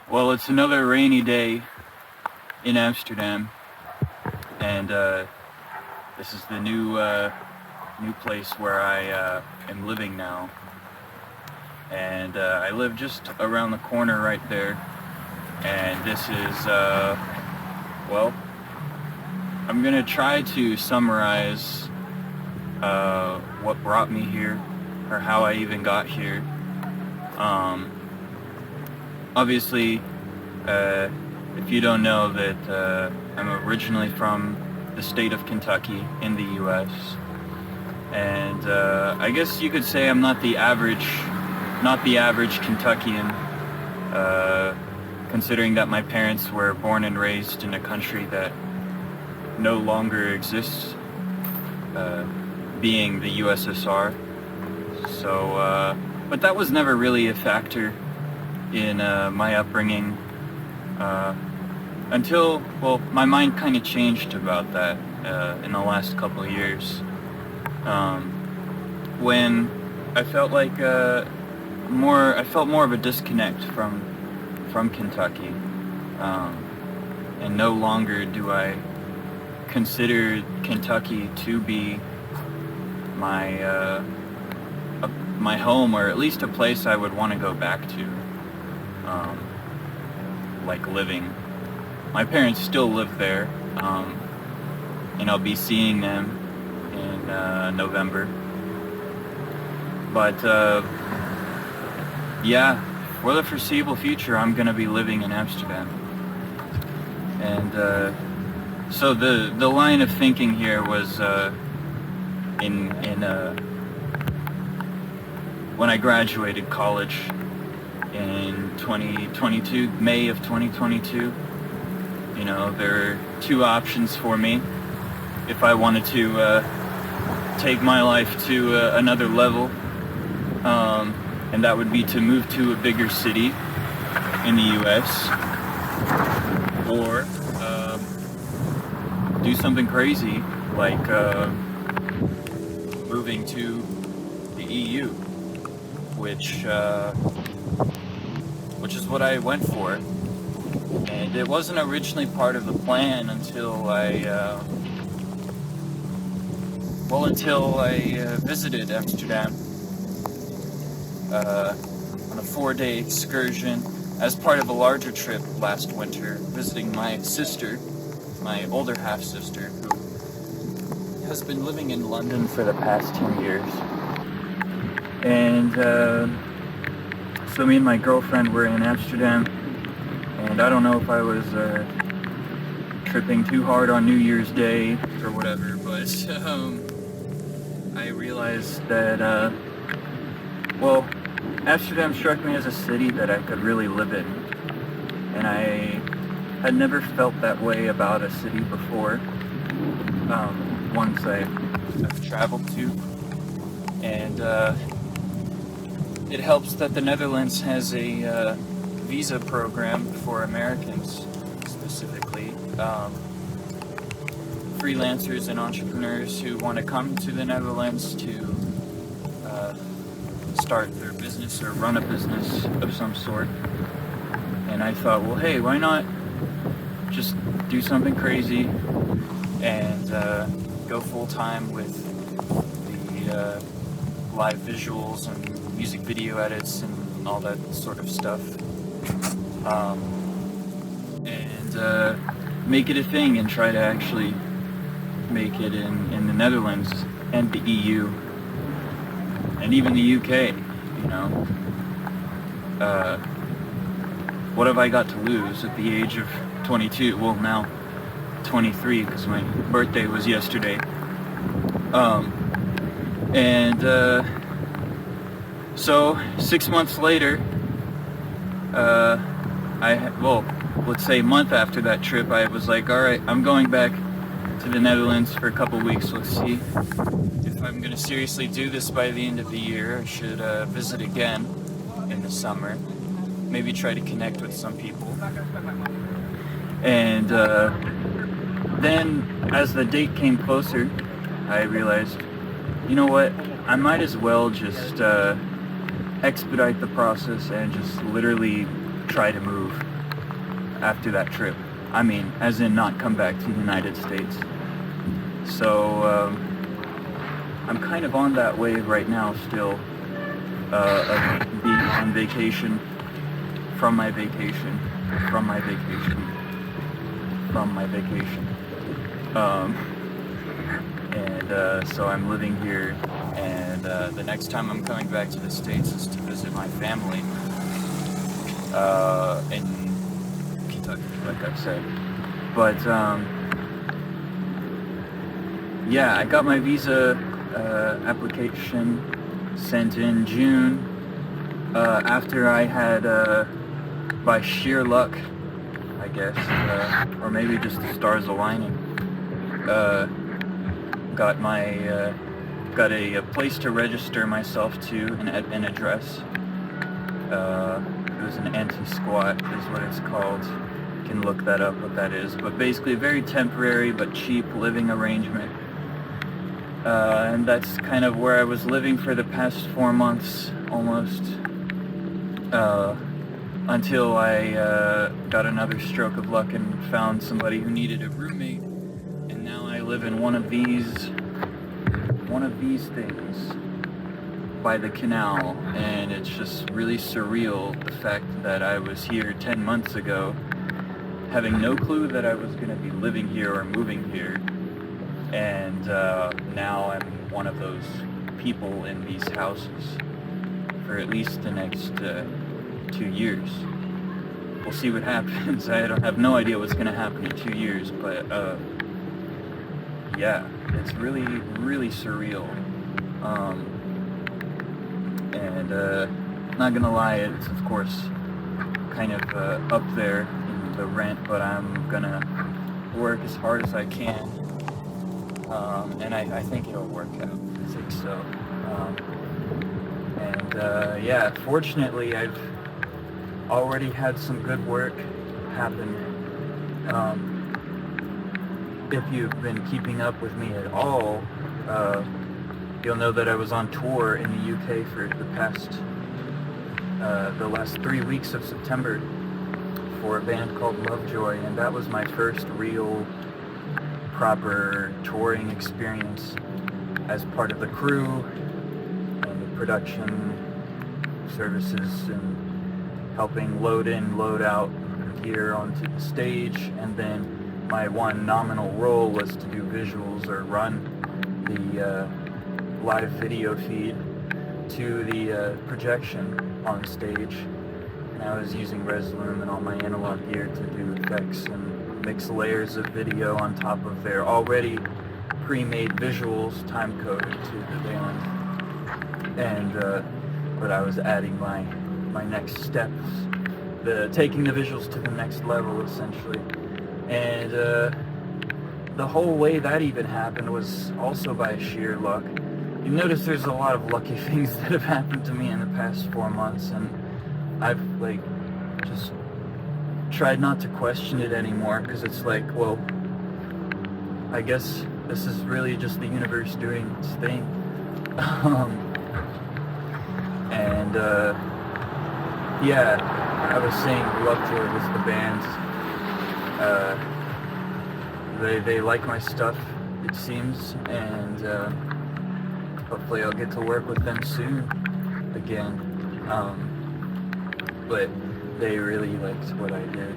Well, it's another rainy day in Amsterdam, and this is the new place where I am living now. And I live just around the corner right there. And this is, well, I'm gonna try to summarize what brought me here, or how I even got here. Obviously, if you don't know that I'm originally from the state of Kentucky in the US, and I guess you could say I'm not the average Kentuckian, considering that my parents were born and raised in a country that no longer exists, being the USSR. So, but that was never really a factor in my upbringing until, well, my mind kind of changed about that in the last couple of years, when I felt like I felt more of a disconnect from Kentucky, and no longer do I consider Kentucky to be my my home, or at least a place I would want to go back to, like living. My parents still live there, and I'll be seeing them in November. But yeah, for the foreseeable future, I'm gonna be living in Amsterdam. And so the line of thinking here was when I graduated college in 2022, May of 2022. You know, there are two options for me if I wanted to take my life to another level, and that would be to move to a bigger city in the US, or do something crazy like moving to the EU, which is what I went for. And it wasn't originally part of the plan until I visited Amsterdam on a 4-day excursion as part of a larger trip last winter, visiting my sister, my older half-sister, who has been living in London for the past 10 years. And so me and my girlfriend were in Amsterdam, and I don't know if I was tripping too hard on New Year's Day or whatever, but I realized that, well, Amsterdam struck me as a city that I could really live in, and I had never felt that way about a city before, once I've traveled to. And it helps that the Netherlands has a visa program for Americans, specifically freelancers and entrepreneurs who want to come to the Netherlands to start their business or run a business of some sort. And I thought, well, hey, why not just do something crazy and go full-time with the live visuals and music video edits and all that sort of stuff, and make it a thing and try to actually make it in the Netherlands and the EU and even the UK, you know. What have I got to lose at the age of 22? Well, now 23, because my birthday was yesterday. So 6 months later, let's say a month after that trip, I was like, all right, I'm going back to the Netherlands for a couple weeks. Let's see if I'm going to seriously do this by the end of the year. I should visit again in the summer, maybe try to connect with some people. And then as the date came closer, I realized, you know what, I might as well just expedite the process and just literally try to move. after that trip. I mean, as in not come back to the United States. So I'm kind of on that wave right now still, of being on vacation, from my vacation, from my vacation, from my vacation. So I'm living here, and the next time I'm coming back to the States is to visit my family in Kentucky, like I said. But yeah, I got my visa application sent in June after I had, by sheer luck, I guess, or maybe just the stars aligning, got a place to register myself to, an address. It was an anti-squat is what it's called. You can look that up, what that is. But basically a very temporary but cheap living arrangement. And that's kind of where I was living for the past 4 months, almost. Until I got another stroke of luck and found somebody who needed a roommate. And now I live in one of these things by the canal, and it's just really surreal, the fact that I was here 10 months ago, having no clue that I was going to be living here or moving here, and now I'm one of those people in these houses for at least the next 2 years. We'll see what happens. I don't have no idea what's going to happen in 2 years, but yeah, it's really, really surreal. Not gonna lie, it's of course kind of up there in the rent, but I'm gonna work as hard as I can, and I think it'll work out. I think so. Yeah, fortunately I've already had some good work happen. If you've been keeping up with me at all, you'll know that I was on tour in the UK for the last 3 weeks of September for a band called Lovejoy, and that was my first real proper touring experience as part of the crew and the production services and helping load in, load out gear onto the stage, and then my one nominal role was to do visuals or run the live video feed to the projection on stage, and I was using Resolume and all my analog gear to do effects and mix layers of video on top of their already pre-made visuals, time-coded to the band, and but I was adding my next steps, taking the visuals to the next level essentially, and the whole way that even happened was also by sheer luck. You notice there's a lot of lucky things that have happened to me in the past 4 months, and I've like just tried not to question it anymore, because it's like, well, I guess this is really just the universe doing its thing. Yeah, I was saying Lovejoy was the band. They like my stuff, it seems, and hopefully I'll get to work with them soon again. But they really liked what I did.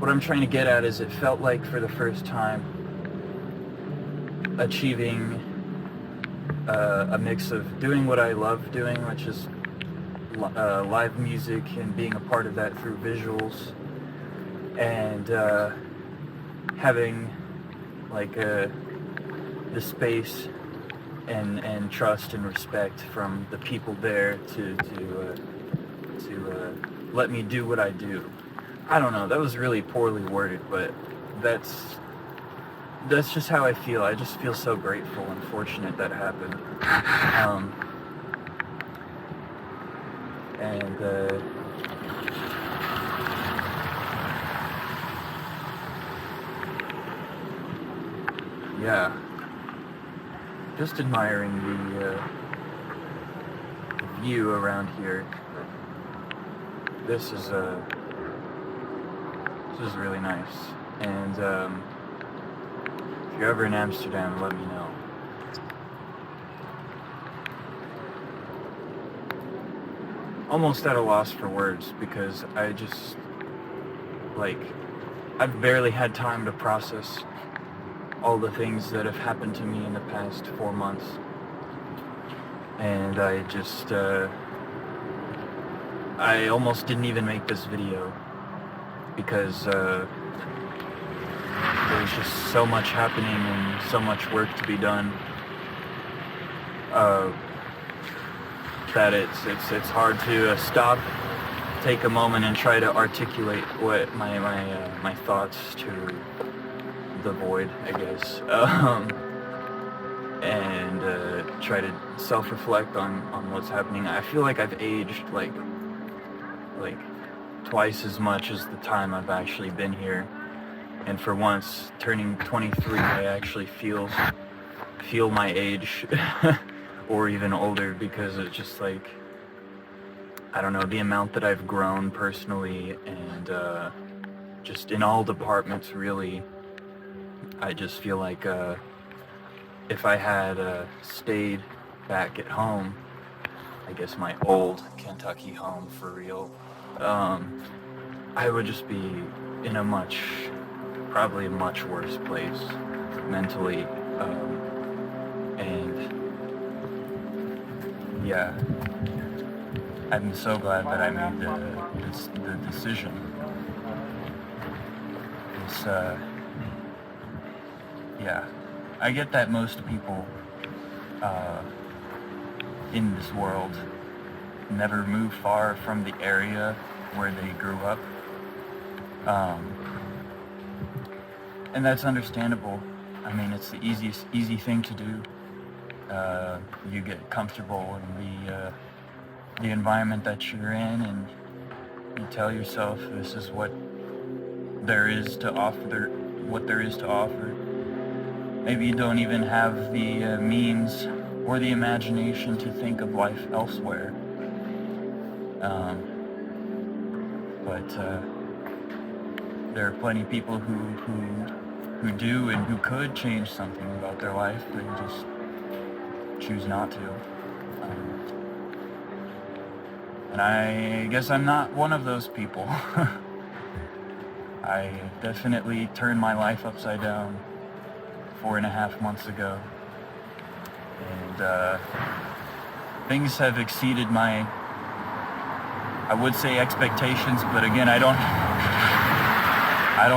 What I'm trying to get at is it felt like for the first time achieving a mix of doing what I love doing, which is live music and being a part of that through visuals, and having like the space and trust and respect from the people there to let me do what I do. I don't know, that was really poorly worded, but that's just how I feel. I just feel so grateful and fortunate that happened. Yeah, just admiring the view around here. This is This is really nice. And if you're ever in Amsterdam, let me know. Almost at a loss for words because I just, like, I've barely had time to process all the things that have happened to me in the past 4 months. And I just, I almost didn't even make this video because there's just so much happening and so much work to be done that it's hard to stop, take a moment and try to articulate what my thoughts to the void, I guess, and try to self-reflect on what's happening. I feel like I've aged like twice as much as the time I've actually been here, and for once, turning 23, I actually feel my age, or even older, because it's just like, I don't know, the amount that I've grown personally, and just in all departments, really. I just feel like if I had stayed back at home, I guess my old Kentucky home for real, I would just be in probably a much worse place mentally, and yeah, I'm so glad that I made the decision. Yeah, I get that most people in this world never move far from the area where they grew up, and that's understandable. I mean, it's the easy thing to do. You get comfortable in the environment that you're in, and you tell yourself this is what there is to offer. Maybe you don't even have the means or the imagination to think of life elsewhere. But there are plenty of people who do and who could change something about their life, but just choose not to. And I guess I'm not one of those people. I definitely turned my life upside down 4.5 months ago, and things have exceeded my, I would say, expectations, but again, I don't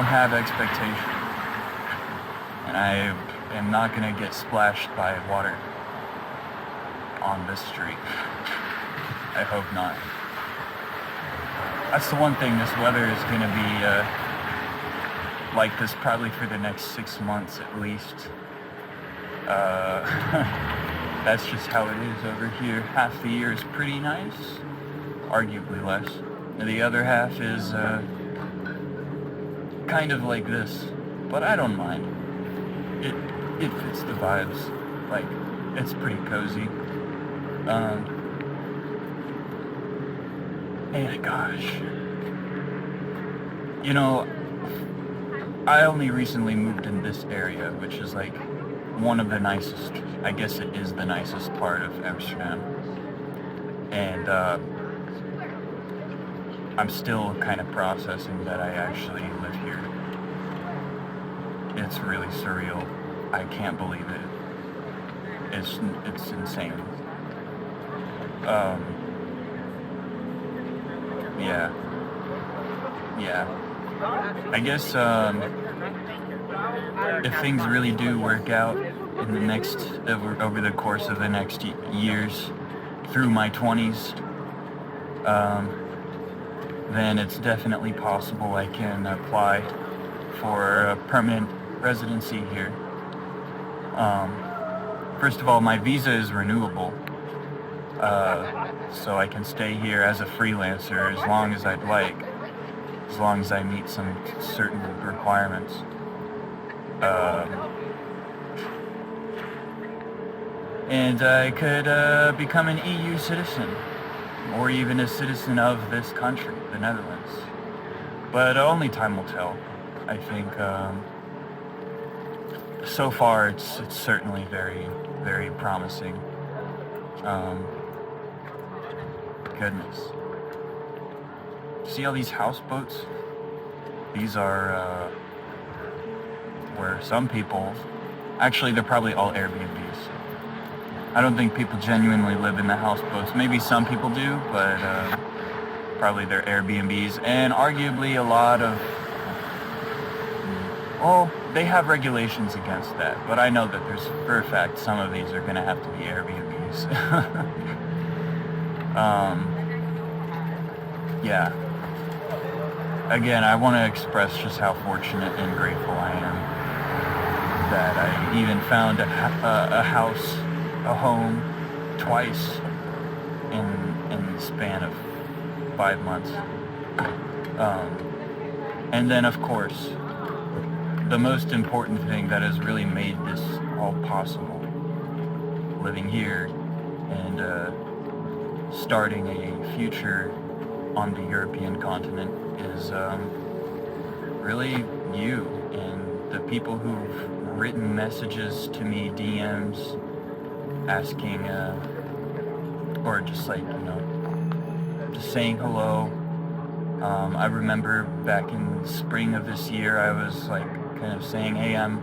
have expectations, and I am not gonna get splashed by water on this street. I hope not. That's the one thing, this weather is gonna be like this probably for the next 6 months at least. That's just how it is over here. Half the year is pretty nice, arguably less. And the other half is kind of like this, but I don't mind. It fits the vibes. Like, it's pretty cozy. And gosh, you know, I only recently moved in this area, which is like one of the nicest, I guess it is the nicest part of Amsterdam. And I'm still kind of processing that I actually live here. It's really surreal. I can't believe it. It's insane. Yeah. I guess if things really do work out in the next, over the course of the next years, through my 20s, then it's definitely possible I can apply for a permanent residency here. First of all, my visa is renewable, so I can stay here as a freelancer as long as I'd like, as long as I meet some certain requirements. And I could become an EU citizen, or even a citizen of this country, the Netherlands. But only time will tell. I think so far it's certainly very, very promising. Goodness. See all these houseboats? These are where some people, actually they're probably all Airbnbs. I don't think people genuinely live in the houseboats. Maybe some people do, but probably they're Airbnbs. And arguably a lot of, well, they have regulations against that, but I know that there's, for a fact, some of these are going to have to be Airbnbs. Yeah. Again, I want to express just how fortunate and grateful I am that I even found a house, a home, twice in the span of 5 months. And then, of course, the most important thing that has really made this all possible, living here and starting a future on the European continent, is really you and the people who've written messages to me, DMs, asking, or just like, you know, just saying hello. I remember back in the spring of this year, I was like kind of saying, hey, I'm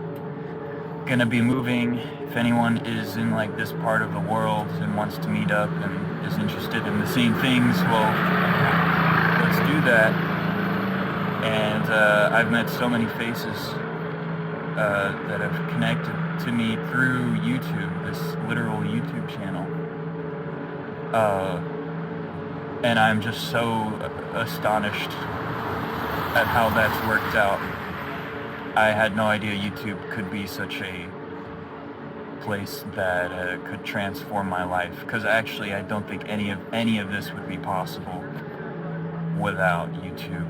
gonna be moving. If anyone is in like this part of the world and wants to meet up and is interested in the same things, well, let's do that. And I've met so many faces that have connected to me through YouTube, this literal YouTube channel. And I'm just so astonished at how that's worked out. I had no idea YouTube could be such a place that could transform my life, because actually I don't think any of this would be possible without YouTube.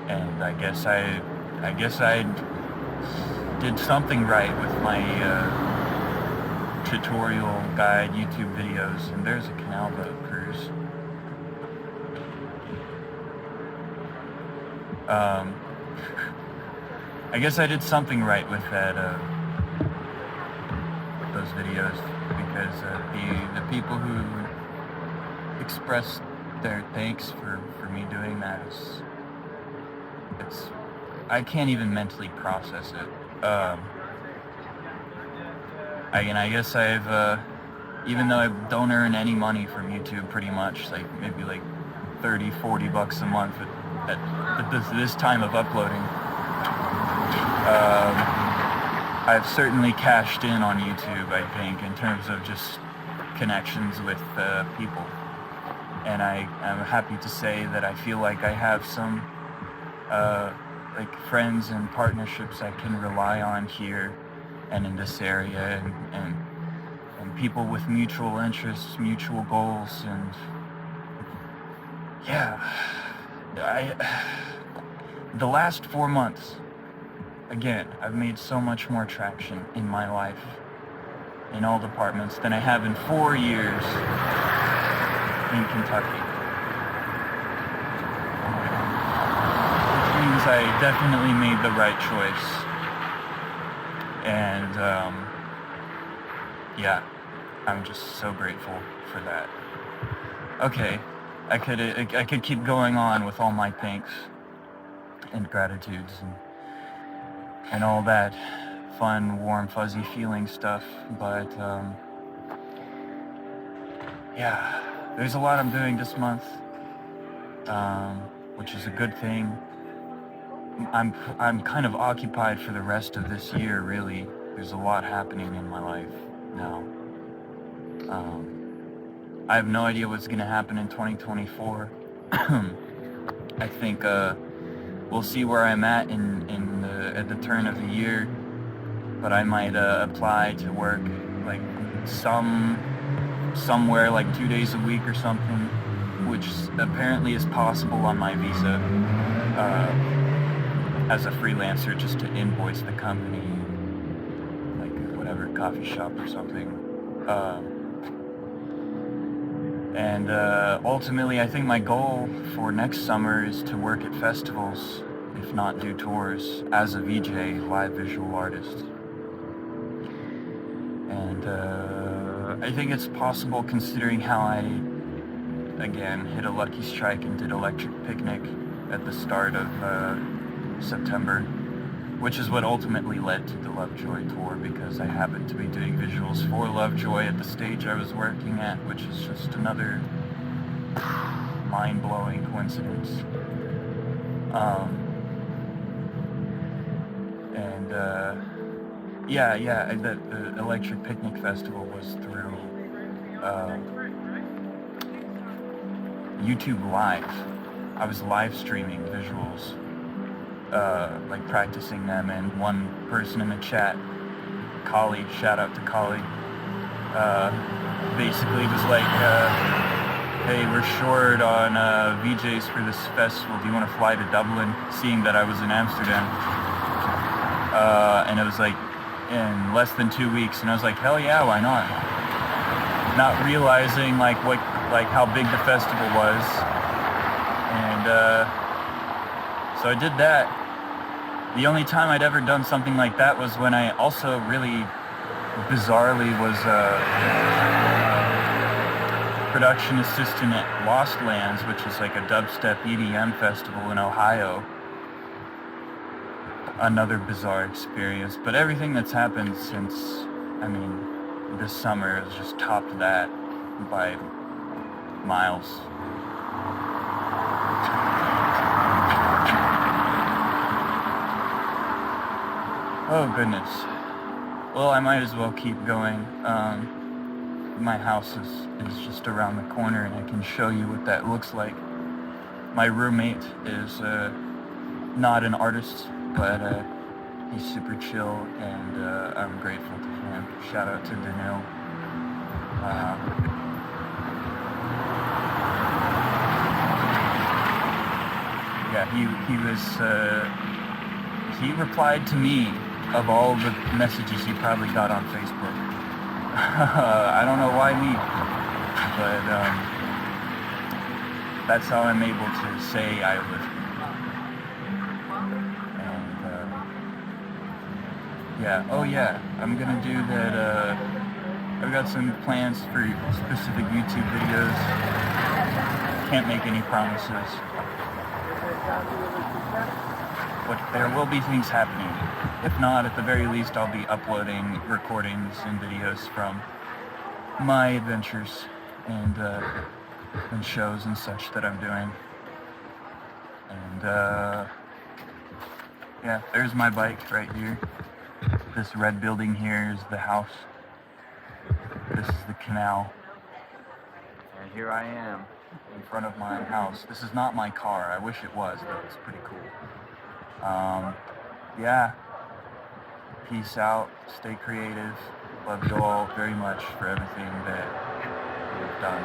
And I guess I did something right with my tutorial guide YouTube videos. And there's a canal boat cruise. I guess I did something right with that, those videos, because the people who expressed their thanks for me doing that I can't even mentally process it. I guess I've, even though I don't earn any money from YouTube pretty much, like maybe like $30-40 a month at this time of uploading, I've certainly cashed in on YouTube, I think, in terms of just connections with people. And I'm happy to say that I feel like I have some like friends and partnerships I can rely on here and in this area, and people with mutual interests, mutual goals, and yeah, the last 4 months, again, I've made so much more traction in my life, in all departments, than I have in 4 years in Kentucky. Which means I definitely made the right choice. And yeah, I'm just so grateful for that. Okay, I could keep going on with all my thanks and gratitudes and all that fun, warm, fuzzy feeling stuff, but yeah, there's a lot I'm doing this month, which is a good thing. I'm kind of occupied for the rest of this year, really. There's a lot happening in my life now. I have no idea what's going to happen in 2024. I think we'll see where I'm at at the turn of the year, but I might apply to work like somewhere like 2 days a week or something, which apparently is possible on my visa, as a freelancer, just to invoice the company, like whatever, coffee shop or something. And ultimately, I think my goal for next summer is to work at festivals, if not do tours, as a VJ, live visual artist. And I think it's possible considering how I, again, hit a lucky strike and did Electric Picnic at the start of September, which is what ultimately led to the Lovejoy tour, because I happened to be doing visuals for Lovejoy at the stage I was working at, which is just another mind-blowing coincidence. The Electric Picnic Festival was through YouTube Live. I was live streaming visuals, like practicing them, and one person in the chat, Kali, shout out to Kali, basically was like, hey, we're short on VJs for this festival, do you want to fly to Dublin, seeing that I was in Amsterdam, and it was like in less than 2 weeks, and I was like, hell yeah, why not? Not realizing like how big the festival was, and so I did that. The only time I'd ever done something like that was when I also really bizarrely was production assistant at Lost Lands, which is like a dubstep EDM festival in Ohio. Another bizarre experience, but everything that's happened since, I mean, this summer has just topped that by miles. Oh goodness. Well, I might as well keep going. My house is just around the corner, and I can show you what that looks like. My roommate is not an artist, but he's super chill, and I'm grateful to him. Shout out to Danil. Yeah, he replied to me of all the messages he probably got on Facebook. I don't know why me, but that's how I'm able to say I live. Yeah, oh yeah, I'm gonna do that, I've got some plans for specific YouTube videos. Can't make any promises. But there will be things happening. If not, at the very least, I'll be uploading recordings and videos from my adventures and shows and such that I'm doing. And yeah, there's my bike right here. This red building here is the house. This is the canal. And here I am in front of my house. This is not my car. I wish it was, but it's pretty cool. Yeah. Peace out. Stay creative. Love you all very much for everything that you've done.